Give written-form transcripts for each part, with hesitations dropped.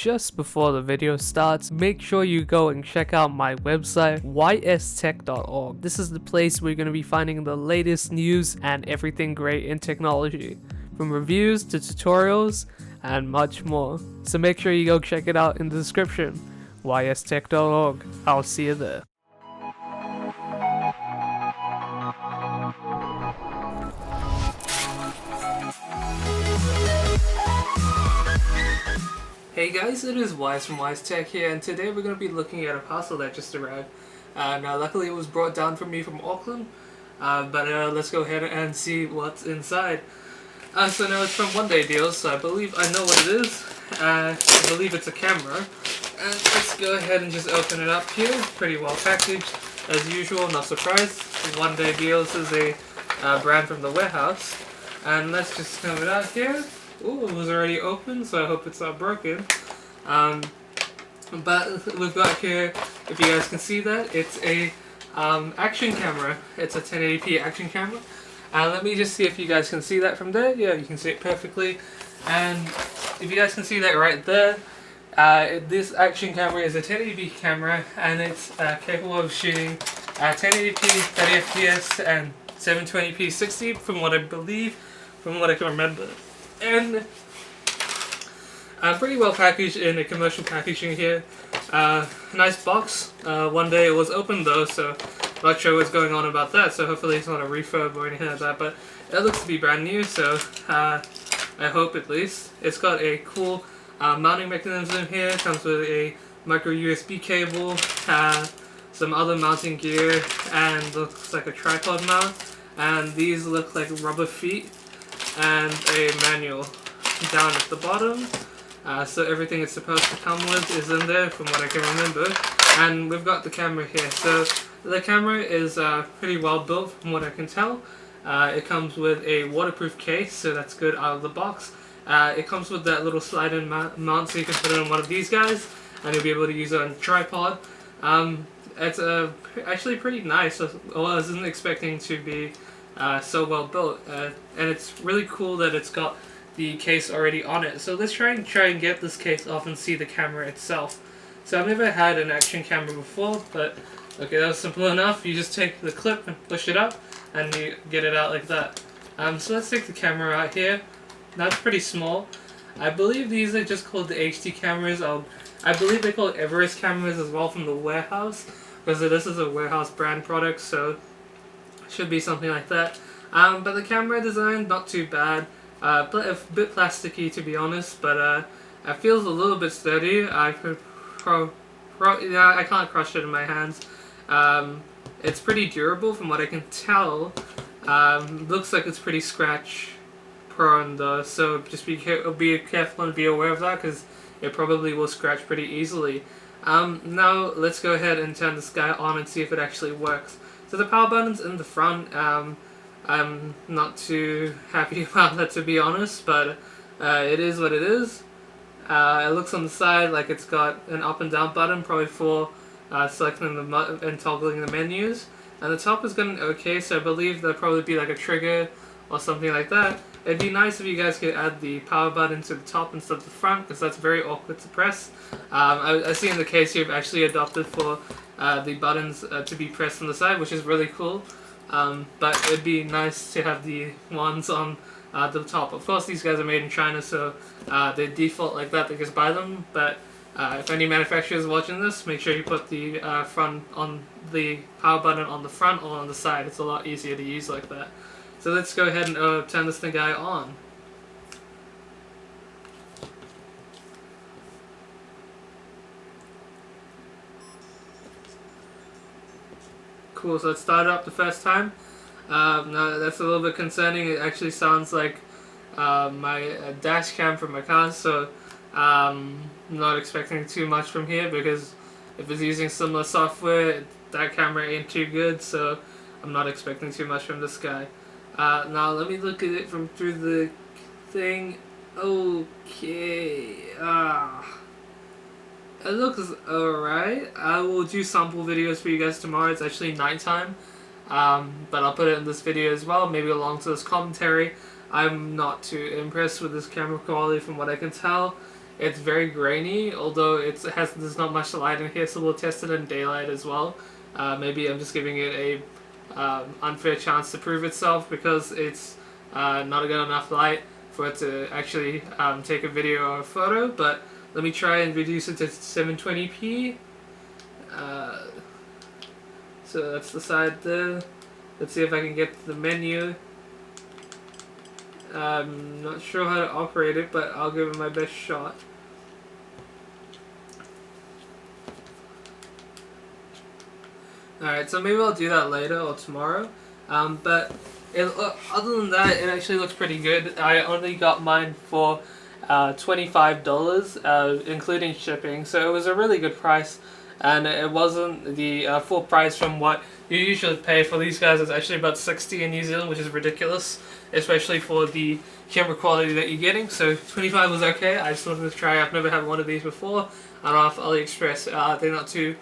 just before the video starts, make sure you go and check out my website, YStech.org. This is the place where you're going to be finding the latest news and everything great in technology, from reviews to tutorials and much more. So make sure you go check it out in the description, YStech.org. I'll see you there. Hey guys, it is Wise from Wise Tech here, and today we're going to be looking at a parcel that just arrived. Now luckily it was brought down for me from Auckland, but let's go ahead and see what's inside. So now it's from One Day Deals, so I believe I know what it is. I believe it's a camera. And let's go ahead and just open it up here. Pretty well packaged, as usual, not surprised. One Day Deals is a brand from the warehouse. And let's just come it out here. Ooh, it was already open, so I hope it's not broken. But we've got here, if you guys can see that, it's a action camera. It's a 1080p action camera. Let me just see if you guys can see that from there. Yeah, you can see it perfectly. And if you guys can see that right there, this action camera is a 1080p camera, and it's capable of shooting 1080p, 30 FPS, and 720p 60 from what I believe, from what I can remember. And pretty well packaged in a commercial packaging here. Nice box. One day it was open though, so I'm not sure what's going on about that, so hopefully it's not a refurb or anything like that, but it looks to be brand new, so I hope at least. It's got a cool mounting mechanism here. It comes with a micro USB cable, some other mounting gear, and looks like a tripod mount. And these look like rubber feet, and a manual down at the bottom. So everything it's supposed to come with is in there from what I can remember. And we've got the camera here. So the camera is pretty well built from what I can tell. It comes with a waterproof case, so that's good out of the box. It comes with that little slide-in mount, so you can put it on one of these guys and you'll be able to use it on a tripod. It's actually pretty nice. I wasn't expecting to be so well built, and it's really cool that it's got the case already on it. So let's try and get this case off and see the camera itself. So I've never had an action camera before, but okay, that was simple enough. You just take the clip and push it up and you get it out like that. So let's take the camera out here. That's pretty small. I believe these are just called the HD cameras. I believe they call it Everest cameras as well from the warehouse, because this is a warehouse brand product, so should be something like that. But the camera design, not too bad. A bit plasticky to be honest, but it feels a little bit sturdy. I could I can't crush it in my hands. It's pretty durable from what I can tell. Looks like it's pretty scratch prone though, so just be careful and be aware of that, because it probably will scratch pretty easily. Now let's go ahead and turn this guy on and see if it actually works. So the power button's in the front. I'm not too happy about that to be honest, but it is what it is. It looks on the side like it's got an up and down button, probably for selecting and toggling the menus. And the top is going okay, so I believe there'll probably be like a trigger or something like that. It'd be nice if you guys could add the power button to the top instead of the front, because that's very awkward to press. I see in the case you've actually adopted for the buttons to be pressed on the side, which is really cool. But it'd be nice to have the ones on the top. Of course, these guys are made in China, so they default like that. They just buy them. But if any manufacturers watching this, make sure you put the front on the power button on the front or on the side. It's a lot easier to use like that. So let's go ahead and turn this guy on. Cool, so it started up the first time. Now that's a little bit concerning. It actually sounds like my dash cam from my car, so I'm not expecting too much from here, because if it's using similar software, that camera ain't too good, so I'm not expecting too much from this guy. Now let me look at it from through the thing. Okay. It looks alright. I will do sample videos for you guys tomorrow. It's actually nighttime. But I'll put it in this video as well, maybe along to this commentary. I'm not too impressed with this camera quality from what I can tell. It's very grainy, although there's not much light in here, so we'll test it in daylight as well. Maybe I'm just giving it a unfair chance to prove itself because it's not got enough light for it to actually take a video or a photo. But let me try and reduce it to 720p. So that's the side there. Let's see if I can get to the menu. I'm not sure how to operate it, but I'll give it my best shot. Alright, so maybe I'll do that later or tomorrow. But other than that, it actually looks pretty good. I only got mine for $25, including shipping, so it was a really good price. And it wasn't the full price from what you usually pay for these guys. It's actually about 60 in New Zealand, which is ridiculous, especially for the camera quality that you're getting. So 25 was okay. I just wanted to try. I've never had one of these before. I'm off AliExpress. They're not too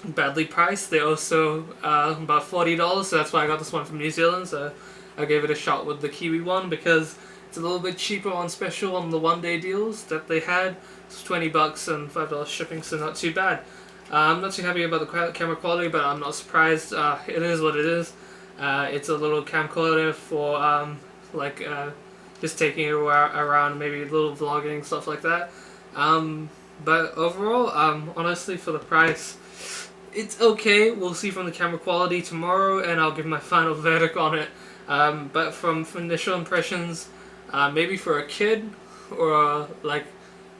badly priced. They're also about $40, so that's why I got this one from New Zealand. So I gave it a shot with the Kiwi one because it's a little bit cheaper on special on the one-day deals that they had. It's $20 and $5 shipping, so not too bad. I'm not too happy about the camera quality, but I'm not surprised. It is what it is. It's a little camcorder for just taking it around, maybe a little vlogging, stuff like that. But overall, honestly, for the price, it's okay. We'll see from the camera quality tomorrow, and I'll give my final verdict on it. But from initial impressions, maybe for a kid or like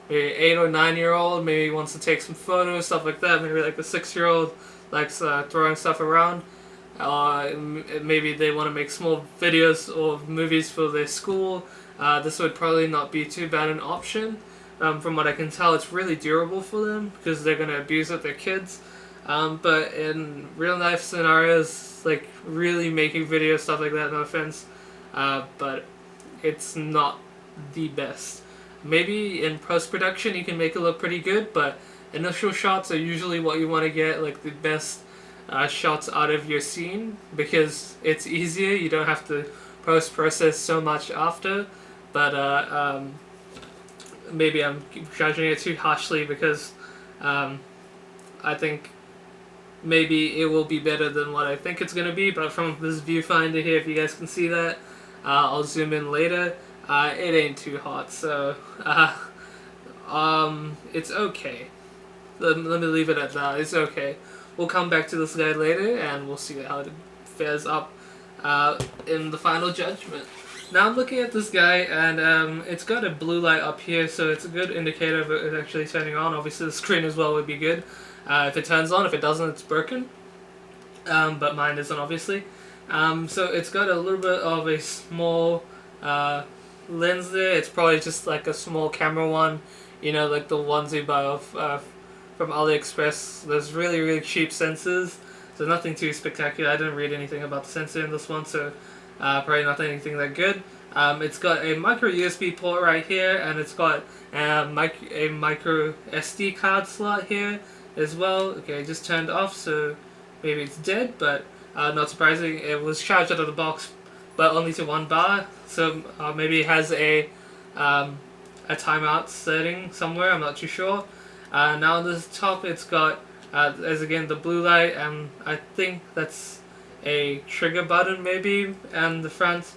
maybe 8 or 9-year-old, maybe wants to take some photos, stuff like that. Maybe like the 6-year-old likes throwing stuff around. Maybe they want to make small videos or movies for their school. This would probably not be too bad an option. From what I can tell, it's really durable for them because they're going to abuse it, their kids. But in real life scenarios, like really making videos, stuff like that, no offense, but it's not the best. Maybe in post-production you can make it look pretty good, but initial shots are usually what you want to get, like the best shots out of your scene, because it's easier, you don't have to post-process so much after. But maybe I'm judging it too harshly because I think maybe it will be better than what I think it's going to be, but from this viewfinder here, if you guys can see that, I'll zoom in later, it ain't too hot, so it's okay. Let me leave it at that, it's okay. We'll come back to this guy later, and we'll see how it fares up in the final judgment. Now I'm looking at this guy, and it's got a blue light up here, so it's a good indicator of it actually turning on. Obviously the screen as well would be good. If it turns on, if it doesn't, it's broken. But mine isn't, obviously. So it's got a little bit of a small lens there. It's probably just like a small camera one, you know, like the ones you buy off from AliExpress. There's really, really cheap sensors, so nothing too spectacular. I didn't read anything about the sensor in this one, so probably not anything that good. It's got a micro USB port right here, and it's got a micro SD card slot here as well. Okay, it just turned off, so maybe it's dead, but not surprising. It was charged out of the box, but only to 1 bar, so maybe it has a timeout setting somewhere, I'm not too sure. Now on this top, it's got, as again, the blue light, and I think that's a trigger button maybe, and the front,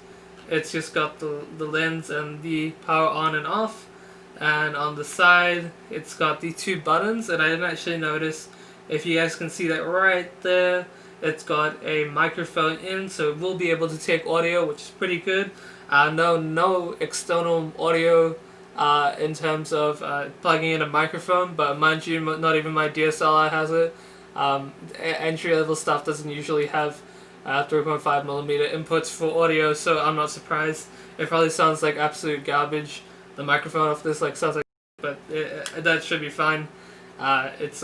it's just got the lens and the power on and off. And on the side, it's got the 2 buttons, and I didn't actually notice, if you guys can see that right there, it's got a microphone in, so it will be able to take audio, which is pretty good. No external audio in terms of plugging in a microphone, but mind you, not even my DSLR has it. Entry-level stuff doesn't usually have 3.5mm inputs for audio, so I'm not surprised. It probably sounds like absolute garbage. The microphone of this sounds like, but that should be fine. It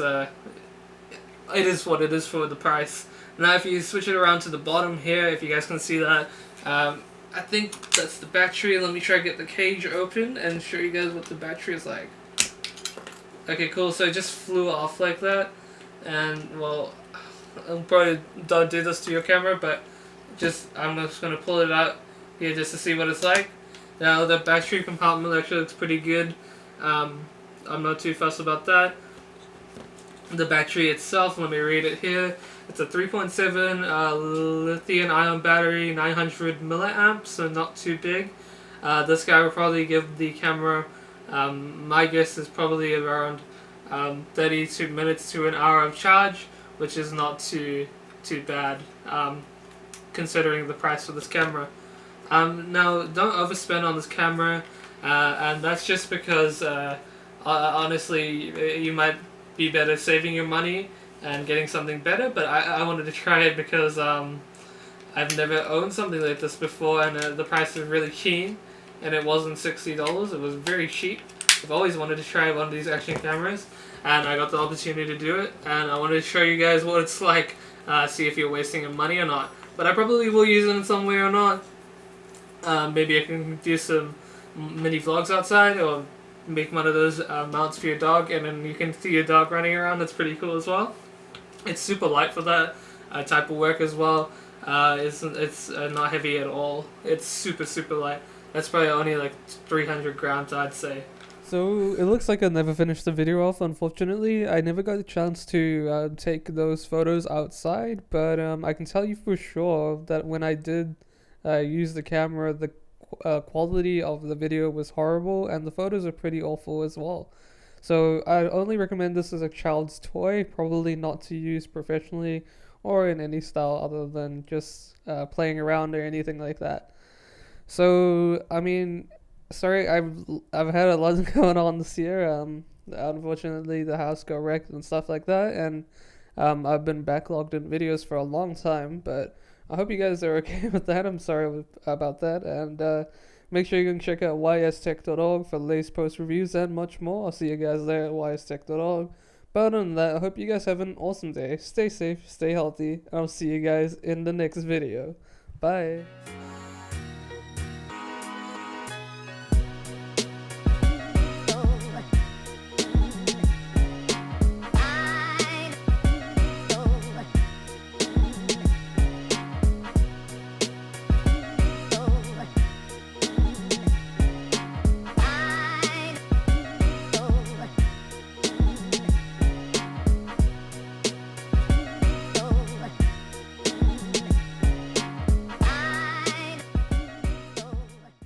is what it is for the price. Now if you switch it around to the bottom here, if you guys can see that, I think that's the battery. Let me try to get the cage open and show you guys what the battery is like. Okay, cool, so it just flew off like that, and well, I'll probably don't do this to your camera, but I'm just gonna pull it out here just to see what it's like. Now the battery compartment actually looks pretty good. I'm not too fussed about that. The battery itself, let me read it here. It's a 3.7 lithium-ion battery, 900 milliamps, so not too big. This guy will probably give the camera, my guess is probably around 32 minutes to an hour of charge, which is not too bad, considering the price of this camera. Now, don't overspend on this camera, and that's just because, honestly, you might be better saving your money and getting something better, but I wanted to try it because I've never owned something like this before, and the price was really keen, and it wasn't $60, it was very cheap. I've always wanted to try one of these action cameras, and I got the opportunity to do it, and I wanted to show you guys what it's like, see if you're wasting your money or not. But I probably will use it in some way or not. Maybe I can do some mini vlogs outside, or make one of those mounts for your dog, and then you can see your dog running around. That's pretty cool as well. It's super light for that type of work as well. It's not heavy at all. It's super light. That's probably only like 300 grams, I'd say. So it looks like I never finished the video off, unfortunately. I never got a chance to take those photos outside, but I can tell you for sure that when I did use the camera, the quality of the video was horrible, and the photos are pretty awful as well. So I only recommend this as a child's toy, probably not to use professionally or in any style other than just playing around or anything like that. So I mean, sorry, I've had a lot going on this year. Unfortunately, the house got wrecked and stuff like that, and I've been backlogged in videos for a long time. But I hope you guys are okay with that. I'm sorry about that, and make sure you can check out ystech.org for the latest post reviews and much more. I'll see you guys there at ystech.org. But other than that, I hope you guys have an awesome day. Stay safe, stay healthy, and I'll see you guys in the next video. Bye.